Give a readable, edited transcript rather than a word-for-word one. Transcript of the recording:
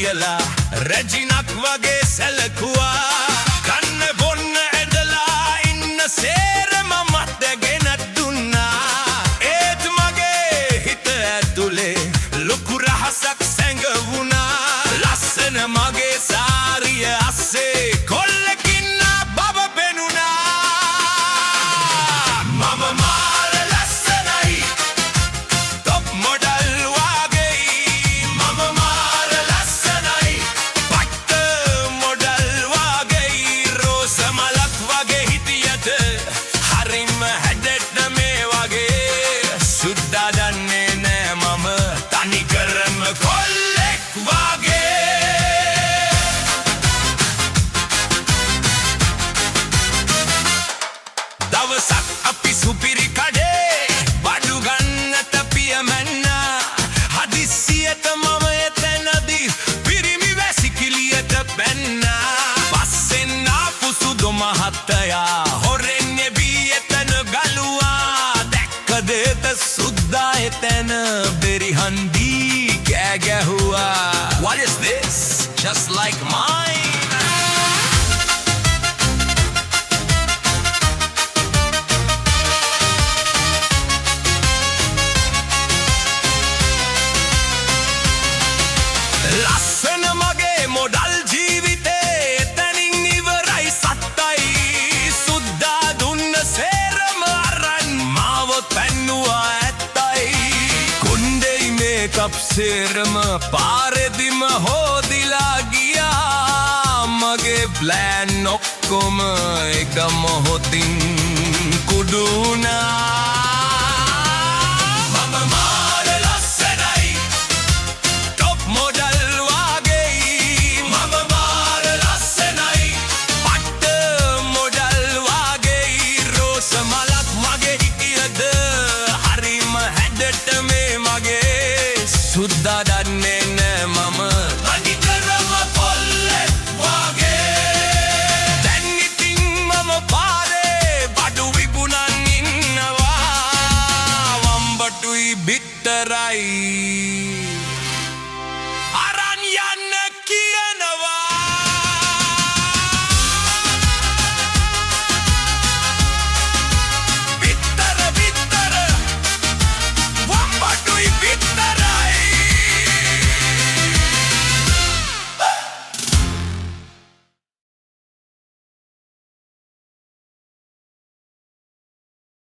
කියලා රැජිනක් වගේ සැලකුවා කන්න බොන්න ඇදලා ඉන්න සේරම මත්දගෙන දුන්නා ඒත් මගේ හිත ඇතුලේ ලොකු රහසක් සැඟවුණා ලස්සන මගේ සාරිය අස්සේ කොල්ලකින්න බබ පෙනුණා මම මාර ලස්සනයි top model වගේ මම මාර ලස්සනයි පට්ට model වගේ රෝස මලක් වගේ හිටියට හරිම හැඩට මේ වගේ සුද්දා දන්නේ නෑ මම තනිකරම කොල්ලෙක් වගේ දවසක් අපි සුපිරි කඩේ බඩු ගන්නට පියමැන්නා හදිස්සියට මම එතැනදී පිරිමි වැසිකිළියට පැන්නා පස්සෙන් ආපු සුදු මහත්තයා හොරෙන් එබී එතන ගලුවා දැක්කද එත සුද්දා එතැන බෙරිහන්දී කෑ ගැහුවා What is this? Just like mine ලස්සන මගේ මොඩල් ජීවිතේ එතනින් ඉවරයි සත්තයි සුද්දා දුන්න සේරම අරන් මාව පැන්නුවා ඇත්තයි කුණ්ඩෙයි මේකප් සේරම පාරෙදිම හෝදිලා ගියා මගේ ප්ලෑන් ඔක්කොම එක මොහොතින් කුඩු වුණා මම මාර ලස්සනයි top model වගේ මම මාර ලස්සනයි පට්ට model වගේ රෝස මලක් මගේ හිටියද හරිම හැඩට මේ මගේ සුද්දා දන්නේ නෑ මම තනිකරම කොල්ලෙක් වගේ දැන් ඉතින් මම පාරේ බඩු විකුණන් ඉන්නවා වම්බටුයි බිත්තරයි